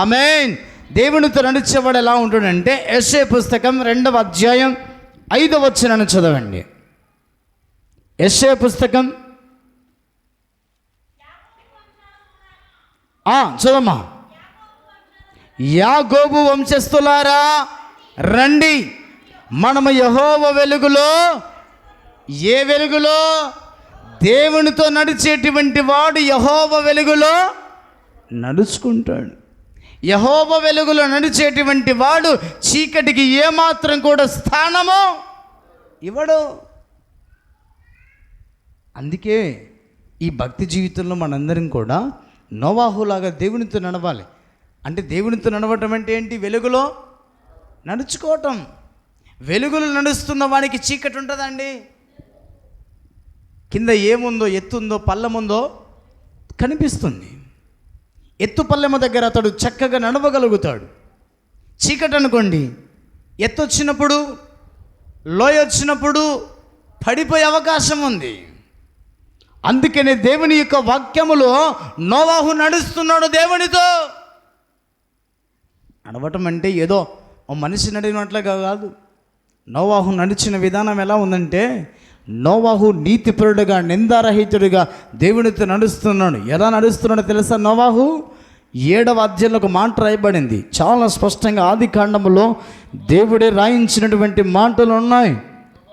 ఆమేన్. దేవునితో నడిచేవాడు ఎలా ఉంటాడంటే, యెషయా పుస్తకం 2వ అధ్యాయం 5వ వచనాన్ని చదవండి. యెషయా పుస్తకం చదమ్మా. యాకోబు వంశస్థులారా రండి, మనము యెహోవా వెలుగులో, ఏ వెలుగులో? దేవునితో నడిచేటువంటి వాడు యెహోవా వెలుగులో నడుచుకుంటాడు. యెహోవా వెలుగులో నడిచేటువంటి వాడు చీకటికి ఏమాత్రం కూడా స్థానము ఇవ్వడు. అందుకే ఈ భక్తి జీవితంలో మనందరం కూడా నోవాహులాగా దేవునితో నడవాలి. అంటే దేవునితో నడవటం అంటే ఏంటి? వెలుగులో నడుచుకోవటం. వెలుగులో నడుస్తున్న వానికి చీకటి ఉంటుందండి. కింద ఏముందో, ఎత్తుందో పల్లముందో కనిపిస్తుంది. ఎత్తు పల్లెమ దగ్గర అతడు చక్కగా నడవగలుగుతాడు. చీకటి అనుకోండి, ఎత్తు వచ్చినప్పుడు, లోయ వచ్చినప్పుడు పడిపోయే అవకాశం ఉంది. అందుకనే దేవుని యొక్క వాక్యములో నోవాహు నడుస్తున్నాడు దేవునితో. నడవటం అంటే ఏదో ఓ మనిషి నడినట్లుగా కాదు. నోవాహు నడిచిన విధానం ఎలా ఉందంటే, నోవాహు నీతిపరుడుగా నిందారహితుడిగా దేవునితో నడుస్తున్నాడు. ఎలా నడుస్తున్నాడో తెలుసా? నోవాహు 7వ అధ్యాయంలో ఒక మాట రాయబడింది చాలా స్పష్టంగా. ఆది కాండములో దేవుడే రాయించినటువంటి మాటలు ఉన్నాయి.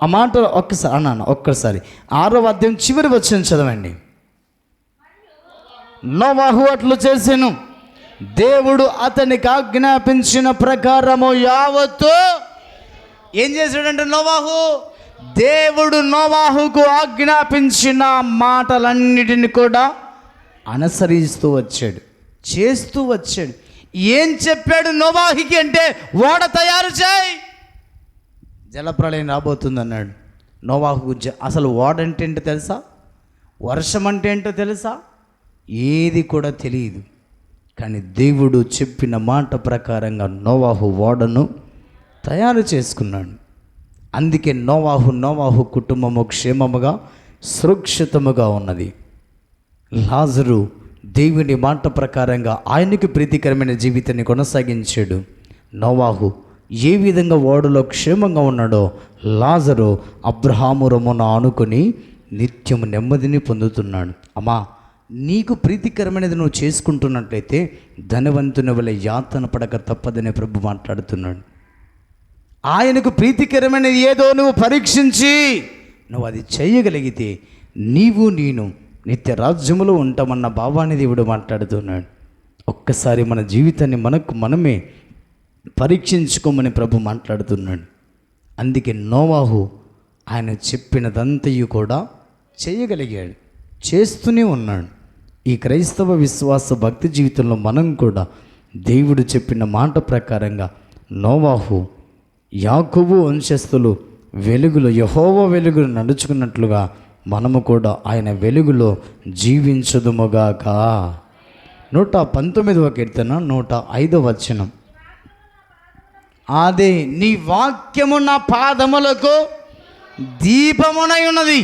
ఆ మాటలు ఒక్కసారి 6వ అధ్యాయం చివరి వచనం చదవండి. నోవాహు అట్లు చేసెను, దేవుడు అతనికి ఆజ్ఞాపించిన ప్రకారము యావత్తు ఏం చేశాడంటే నోవాహు, దేవుడు నోవాహుకు ఆజ్ఞాపించిన మాటలన్నిటిని కూడా అనుసరిస్తూ వచ్చాడు, చేస్తూ వచ్చాడు. ఏం చెప్పాడు నోవాహుకి అంటే, ఓడ తయారు చేయి, జలప్రళయం రాబోతుంది అన్నాడు. నోవాహుకు అసలు ఓడ అంటే ఏంటో తెలుసా? వర్షం అంటే ఏంటో తెలుసా? ఏది కూడా తెలియదు. కానీ దేవుడు చెప్పిన మాట ప్రకారంగా నోవాహు ఓడను తయారు చేసుకున్నాడు. అందుకే నోవాహు కుటుంబము క్షేమముగా సురక్షితముగా ఉన్నది. లాజరు దేవుని మాట ప్రకారంగా ఆయనకు ప్రీతికరమైన జీవితాన్ని కొనసాగించాడు. నోవాహు ఏ విధంగా ఓడలో క్షేమంగా ఉన్నాడో లాజరు అబ్రహాము రొమ్మున ఆనుకొని నిత్యము నెమ్మదిని పొందుతున్నాడు. అమ్మా, నీకు ప్రీతికరమైనది నువ్వు చేసుకుంటున్నట్లయితే ధనవంతుని వలె యాతన పడక తప్పదనే ప్రభు మాట్లాడుతున్నాడు. ఆయనకు ప్రీతికరమైనది ఏదో నువ్వు పరీక్షించి నువ్వు అది చేయగలిగితే నీవు నేను నిత్య రాజ్యములో ఉంటామన్న భావాన్ని దేవుడు మాట్లాడుతున్నాడు. ఒక్కసారి మన జీవితాన్ని మనమే పరీక్షించుకోమని ప్రభు మాట్లాడుతున్నాడు. అందుకే నోవాహు ఆయన చెప్పినదంతయు కూడా చేయగలిగాడు, చేస్తూనే ఉన్నాడు. ఈ క్రైస్తవ విశ్వాస భక్తి జీవితంలో మనం కూడా దేవుడు చెప్పిన మాట ప్రకారంగా నోవాహు యాకోబు వంశస్థులు వెలుగులో యెహోవా వెలుగులో నడుచుకున్నట్లుగా మనము కూడా ఆయన వెలుగులో జీవించుదుముగాక. 119వ కీర్తన 105వ వచనం. అదే నీ వాక్యము నా పాదములకు దీపమునై ఉన్నది,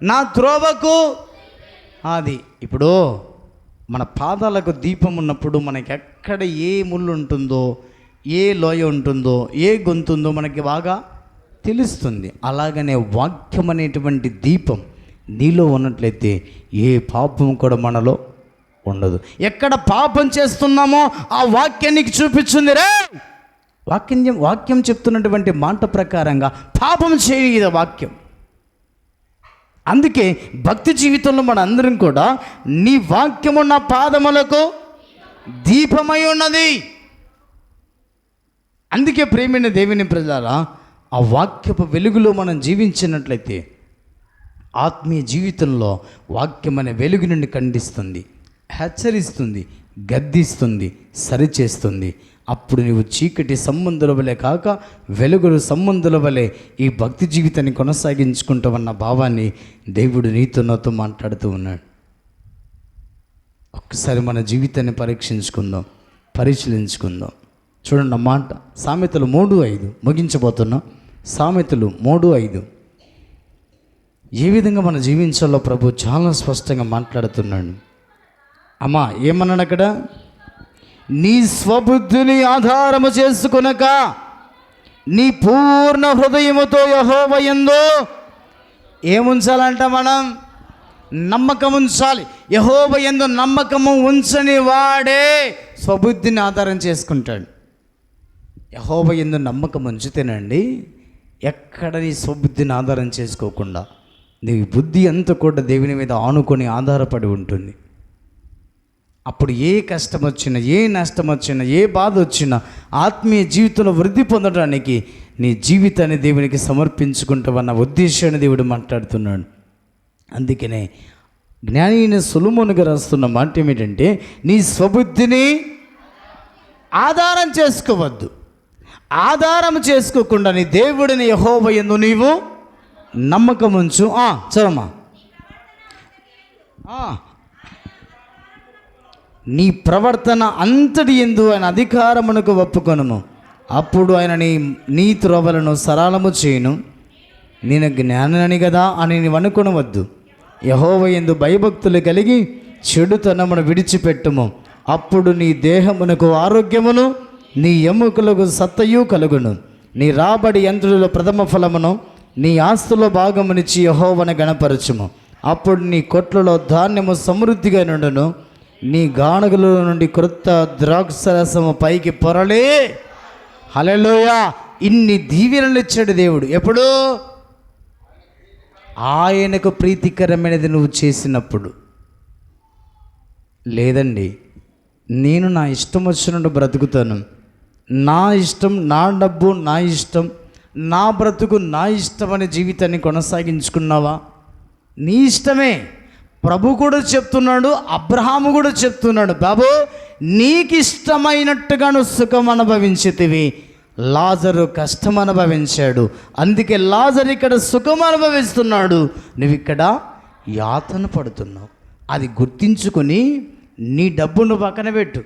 నా త్రోవకు. అది ఇప్పుడు మన పాదాలకు దీపం ఉన్నప్పుడు మనకి ఎక్కడ ఏ ముళ్ళు ఉంటుందో, ఏ లోయ ఉంటుందో, ఏ గొంతుందో మనకి బాగా తెలుస్తుంది. అలాగనే వాక్యం అనేటువంటి దీపం నీలో ఉన్నట్లయితే ఏ పాపం కూడా మనలో ఉండదు. ఎక్కడ పాపం చేస్తున్నామో ఆ వాక్యానికి చూపించింది రే. వాక్యం చెప్తున్నటువంటి మాట ప్రకారంగా పాపం చేయదు వాక్యం. అందుకే భక్తి జీవితంలో మన అందరం కూడా నీ వాక్యము నా పాదములకు దీపమై ఉన్నది. అందుకే ప్రేమైన దేవుని ప్రజలారా, ఆ వాక్యపు వెలుగులో మనం జీవించినట్లయితే ఆత్మీయ జీవితంలో వాక్యం అనే వెలుగు నుండి ఖండిస్తుంది, హెచ్చరిస్తుంది, గద్దిస్తుంది, సరిచేస్తుంది. అప్పుడు నీవు చీకటి సంబంధుల వలె కాక వెలుగుల సంబంధుల వలె ఈ భక్తి జీవితాన్ని కొనసాగించుకుంటామన్న భావాన్ని దేవుడు నీతో నాతో మాట్లాడుతూ ఉన్నాడు. ఒక్కసారి మన జీవితాన్ని పరిశీలించుకుందాం. చూడండి ఆ మాట సామెతలు 3:5 ముగించబోతున్నాం. సామెతలు 3:5 ఏ విధంగా మనం జీవించాలో ప్రభు చాలా స్పష్టంగా మాట్లాడుతున్నాడు. అమ్మా ఏమన్నాడు అక్కడ? నీ స్వబుద్ధిని ఆధారము చేసుకొనక నీ పూర్ణ హృదయముతో యెహోవా యందు ఏముంచాలంట? మనం నమ్మకం ఉంచాలి. యెహోవా యందు నమ్మకము ఉంచని వాడే స్వబుద్ధిని ఆధారం చేసుకుంటాడు. యెహోవా యందు నమ్మకం ఉంచితేనండి, ఎక్కడ నీ స్వబుద్ధిని ఆధారం చేసుకోకుండా నీ బుద్ధి అంతా కూడా దేవుని మీద ఆనుకొని ఆధారపడి ఉంటుంది. అప్పుడు ఏ కష్టం వచ్చినా, ఏ నష్టం వచ్చినా, ఏ బాధ వచ్చినా ఆత్మీయ జీవితంలో వృద్ధి పొందడానికి నీ జీవితాన్ని దేవునికి సమర్పించుకుంటావన్న ఉద్దేశాన్ని దేవుడు మాట్లాడుతున్నాడు. అందుకనే జ్ఞాని అయిన సొలొమోను గారు రాస్తున్న మాట ఏమిటంటే, నీ స్వబుద్ధిని ఆధారం చేసుకోవద్దు. ఆధారం చేసుకోకుండా నీ దేవుడిని యెహోవా యందు నీవు నమ్మకం ఉంచు. చదమ్మా. నీ ప్రవర్తన అంతటి యందు ఆయన అధికారమునకు ఒప్పుకొనుము, అప్పుడు ఆయన నీ త్రోవలను సరళము చేయును. నేను జ్ఞానని కదా అని నీవు అనుకొనవద్దు. యెహోవా యందు భయభక్తులు కలిగి చెడుతనమును విడిచిపెట్టుము, అప్పుడు నీ దేహమునకు ఆరోగ్యమును నీ ఎముకలకు సత్తయు కలుగును. నీ రాబడి యంత్రుల ప్రథమ ఫలమును నీ ఆస్తులో భాగమునిచ్చి యెహోవాను గణపరచుము. అప్పుడు నీ కొట్లలో ధాన్యము సమృద్ధిగా నుండును, నీ గానుగల నుండి క్రొత్త ద్రాక్షరసము పైకి పొరలే. హల్లెలూయా. ఇన్ని దీవెనలు ఇచ్చాడు దేవుడు. ఎప్పుడు? ఆయనకు ప్రీతికరమైనది నువ్వు చేసినప్పుడు. లేదండి, నేను నా ఇష్టం వచ్చినట్టు బ్రతుకుతాను, నా ఇష్టం, నా డబ్బు నా ఇష్టం, నా బ్రతుకు నా ఇష్టం అనే జీవితాన్ని కొనసాగించుకున్నావా? నీ ఇష్టమే. ప్రభు కూడా చెప్తున్నాడు, అబ్రహాము కూడా చెప్తున్నాడు, బాబు నీకు ఇష్టమైనట్టుగా నువ్వు సుఖం అనుభవించితివి, లాజరు కష్టం అనుభవించాడు, అందుకే లాజరు ఇక్కడ సుఖం అనుభవిస్తున్నాడు, నువ్వు ఇక్కడ యాతన పడుతున్నావు. అది గుర్తించుకొని నీ డబ్బును పక్కన పెట్టు,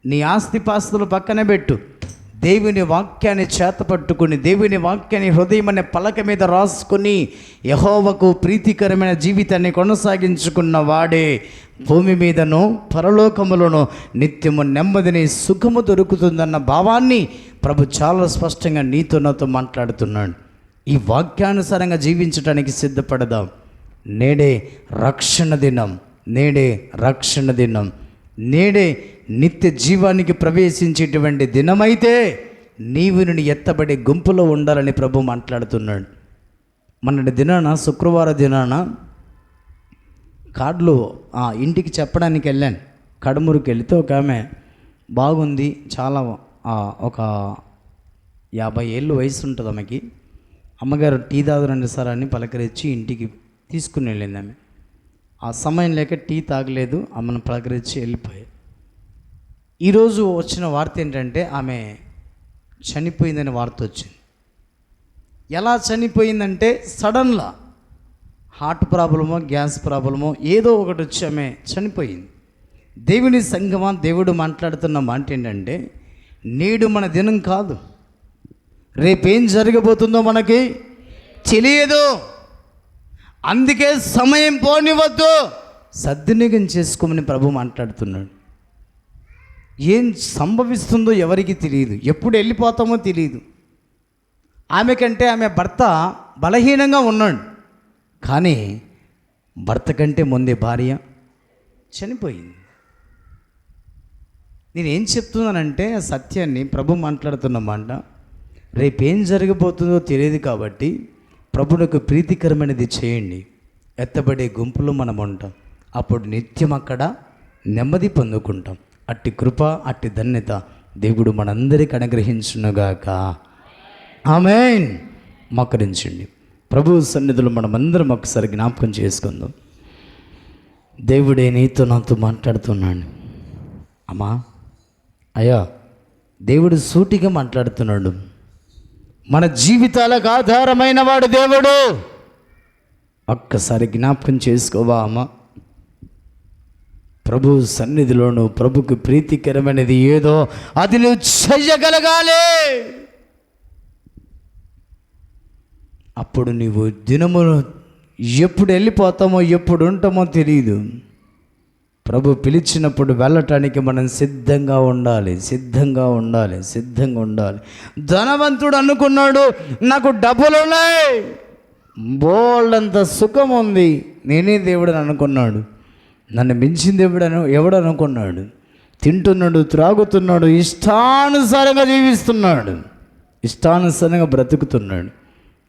నీ ఆస్తిపాస్తులు పక్కన పెట్టు, దేవుని వాక్యాన్ని చేతపట్టుకుని, దేవుని వాక్యాన్ని హృదయం అనే పలక మీద రాసుకుని యెహోవాకు ప్రీతికరమైన జీవితాన్ని కొనసాగించుకున్న వాడే భూమి మీదను పరలోకములోను నిత్యము నెమ్మదిని సుఖము దొరుకుతుందన్న భావాన్ని ప్రభు చాలా స్పష్టంగా నీతో నాతో మాట్లాడుతున్నాడు. ఈ వాక్యానుసారంగా జీవించడానికి సిద్ధపడదాం. నేడే రక్షణ దినం, నేడే రక్షణ దినం, నేడే నిత్య జీవానికి ప్రవేశించేటువంటి దినమైతే నీవు నేను ఎత్తబడే గుంపులో ఉండాలని ప్రభు మాట్లాడుతున్నాడు. మొన్నటి దినాన, శుక్రవారం దినాన కార్డులు ఇంటికి చెప్పడానికి వెళ్ళాను. కడమూరుకి వెళితే ఒక ఆమె బాగుంది, చాలా ఒక 50 ఏళ్ళు వయసు ఉంటుంది ఆమెకి. అమ్మగారు టీ తాగురండి సార్ అని పలకరించి ఇంటికి తీసుకుని వెళ్ళింది ఆమె. ఆ సమయం లేక టీ తాగలేదు, ఆమెను పలకరించి వెళ్ళిపోయాయి. ఈరోజు వచ్చిన వార్త ఏంటంటే ఆమె చనిపోయిందని వార్త వచ్చింది. ఎలా చనిపోయిందంటే సడన్గా హార్ట్ ప్రాబ్లమో గ్యాస్ ప్రాబ్లమో ఏదో ఒకటి వచ్చి ఆమె చనిపోయింది. దేవుని సంగమా, దేవుడు మాట్లాడుతున్న మాట ఏంటంటే నేడు మన దినం కాదు, రేపేం జరగబోతుందో మనకి తెలియదు, అందుకే సమయం పోనివద్దు, సద్వినియోగం చేసుకోమని ప్రభు మాట్లాడుతున్నాడు. ఏం సంభవిస్తుందో ఎవరికి తెలియదు, ఎప్పుడు వెళ్ళిపోతామో తెలియదు. ఆమె కంటే ఆమె భర్త బలహీనంగా ఉన్నాడు, కానీ భర్త కంటే ముందే భార్య చనిపోయింది. నేనేం చెప్తున్నానంటే సత్యాన్ని ప్రభు మాట్లాడుతున్న మాట, రేపేం జరగబోతుందో తెలియదు కాబట్టి ప్రభువుకు ప్రీతికరమైనది చేయండి. ఎత్తబడే గుంపులో మనం ఉంటాం, అప్పుడు నిత్యం అక్కడ నెమ్మది పొందుకుంటాం. అట్టి కృప, అట్టి ధన్యత దేవుడు మనందరికీ అనుగ్రహించునుగాక. ఆమేన్. మోకరించండి. ప్రభు సన్నిధిలో మనమందరం ఒకసారి జ్ఞాపకం చేసుకుందాం. దేవుడే నీతో నాతో మాట్లాడుతున్నాడు. అమ్మా, అయ్యా, దేవుడు సూటిగా మాట్లాడుతున్నాడు. మన జీవితాలకు ఆధారమైన వాడు దేవుడు. ఒక్కసారి జ్ఞాపకం చేసుకోవా అమ్మా? ప్రభు సన్నిధిలోను ప్రభుకు ప్రీతికరమైనది ఏదో అది నువ్వు చెయ్యగలగాలి. అప్పుడు నీవు దినమును ఎప్పుడు వెళ్ళిపోతామో ఎప్పుడు ఉంటామో తెలియదు. ప్రభు పిలిచినప్పుడు వెళ్ళటానికి మనం సిద్ధంగా ఉండాలి, సిద్ధంగా ఉండాలి, సిద్ధంగా ఉండాలి. ధనవంతుడు అనుకున్నాడు, నాకు డబ్బులు ఉన్నాయి, బోల్డంత సుఖం ఉంది, నేనే దేవుడని అనుకున్నాడు. నన్ను మించిన దేవుడను ఎవడు అనుకున్నాడు? తింటున్నాడు, త్రాగుతున్నాడు, ఇష్టానుసారంగా జీవిస్తున్నాడు, ఇష్టానుసారంగా బ్రతుకుతున్నాడు.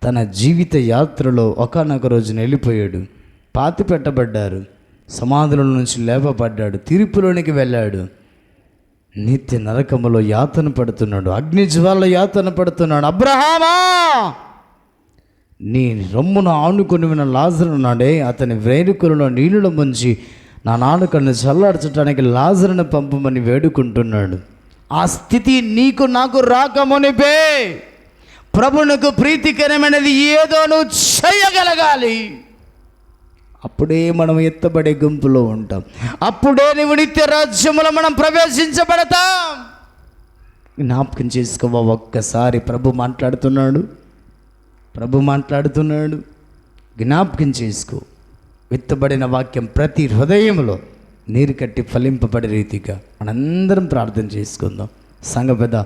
తన జీవిత యాత్రలో ఒకానొక రోజున వెళ్ళిపోయాడు. పాతి పెట్టబడ్డారు, సమాధుల నుంచి లేపబడ్డాడు, తీర్పులోనికి వెళ్ళాడు. నిత్య నరకములో యాతన పడుతున్నాడు, అగ్ని జ్వాల యాతన పడుతున్నాడు. అబ్రహామా, నీ రొమ్మును ఆనుకొని ఉన్న లాజరు ఉన్నాడే, అతని వేడుకలలో నీళ్ళలో ముంచి నా నాలుకను చల్లార్చడానికి లాజరును పంపమని వేడుకుంటున్నాడు. ఆ స్థితి నీకు నాకు రాకమునిపే ప్రభువునకు ప్రీతికరమైనది ఏదో నువ్వు చేయగలగాలి. అప్పుడే మనం ఎత్తబడే గుంపులో ఉంటాం, అప్పుడే నువ్వు నిత్య రాజ్యములో మనం ప్రవేశించబడతాం. జ్ఞాపకం చేసుకోవా? ఒక్కసారి ప్రభు మాట్లాడుతున్నాడు, ప్రభు మాట్లాడుతున్నాడు. జ్ఞాపకం చేసుకో. విత్తబడిన వాక్యం ప్రతి హృదయంలో నీరు కట్టి ఫలింపబడే రీతిగా మనందరం ప్రార్థన చేసుకుందాం. సంఘ పెద్ద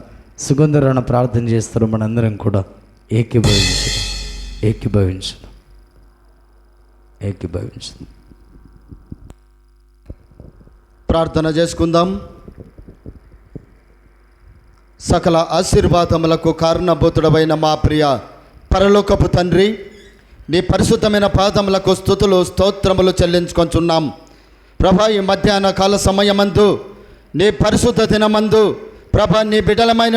సుగంధరాణ ప్రార్థన చేస్తారు, మనందరం కూడా ఏకీభవించాం. ఏకీభవించు. ప్రార్థన చేసుకుందాం. సకల ఆశీర్వాదములకు కారణభూతుడమైన మా ప్రియ పరలోకపు తండ్రి, నీ పరిశుద్ధమైన పాదములకు స్తుతులు స్తోత్రములు చెల్లించుకొంచున్నాం. ప్రభా, ఈ మధ్యాహ్న కాల సమయమందు నీ పరిశుద్ధ దినమందు ప్రభా, నీ బిడ్డలమైన